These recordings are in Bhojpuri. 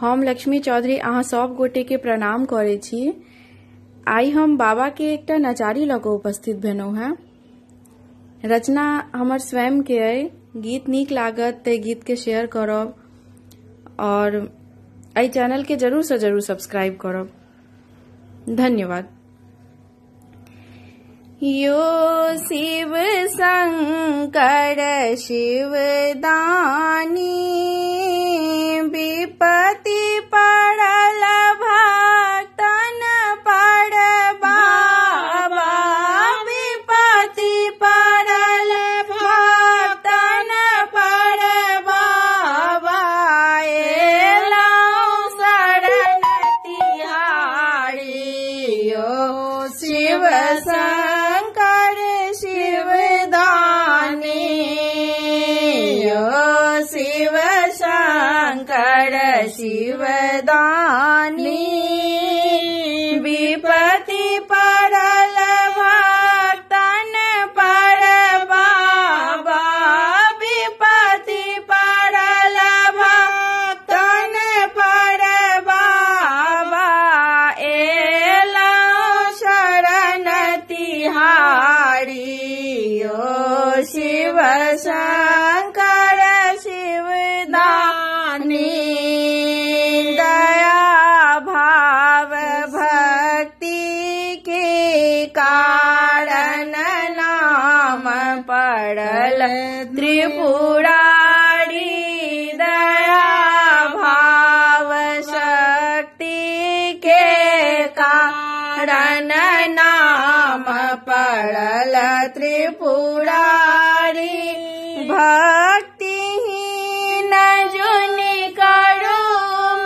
हम लक्ष्मी चौधरी अहाँ सब गोटे के प्रणाम करे छी। आई हम बाबा के एकटा नचारी लऽ कऽ उपस्थित भेलहुँ हैं। रचना हमर स्वयं के अइ। गीत नीक लागत ते गीत के शेयर करब और एहि चैनल के जरूर से जरूर सब्सक्राइब करब। धन्यवाद। यो शिव शंकर शिवदानी, विपत्ति पड़ल भक्तन पर बाबा, विपत्ति पड़ल भक्तन पर बाबा, एलौं शरण तिहारी। यो शिव शंकर शिवदानी, यो शिव शंकर शिवदानी, विपत्ति पड़ल भक्तन पर बाबा, विपत्ति पड़ल भक्तन पर बाबा, एलौं शरण तिहारी। यो शिव शंकर शिवदानी, दया भाव भक्ति के कारण नाम पड़ल त्रिपुरारी, दया भाव शक्ति के कारण नाम पड़ल त्रिपुरारी। भक्तिहीन जुनि करू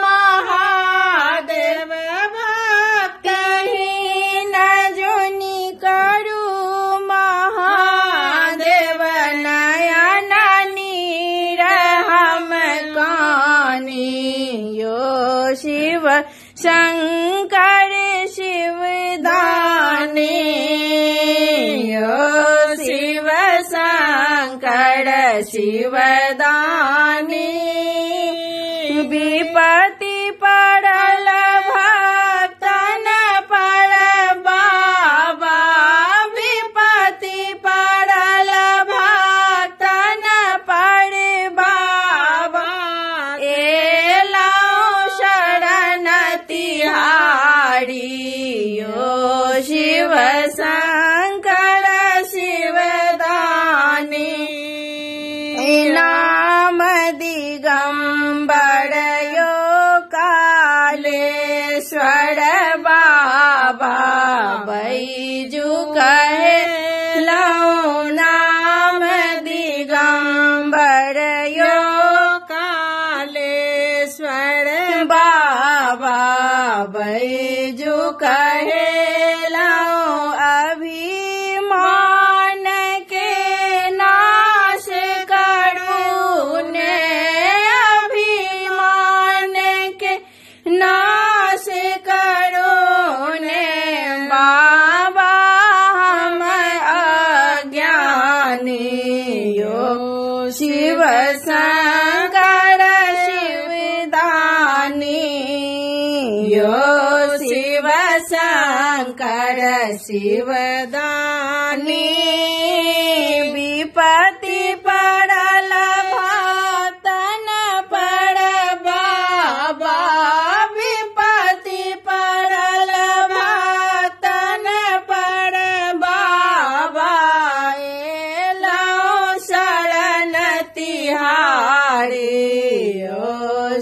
महादेव, भक्तिहीन जुनि करू महादेव, नयन नीर हम कानी। यो शिव शंकर शिवदानी, यो शिव शंकर शिवदानी, विपत्ति पड़ल भक्तन पर बाबा, विपत्ति पड़ल भक्तन पर बाबा, एलौं शरण तिहारी। यो शिव शंकर शिवदानी, नाम दिगंबर यो कालेश्वर बाबा, बैजू कहलौं नाम दिगंबर यो कालेश्वर बाबा, बैजू कहलौं अभिमान के नाश करू ने, अभिमान के नाश करो ने बाबा, हम अज्ञानी। यो शिव शंकर शिवदानी, यो शिव शंकर शिवदानी, विपत्ति पड़ल भक्तन पर बाबा, विपत्ति पड़ल भक्तन पर बाबा, एलौं शरण तिहारी। यो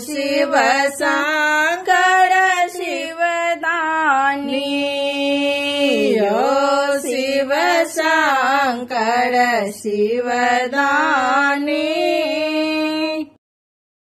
शिव शंकर शिवदानी, यो शिव शंकर शिवदानी।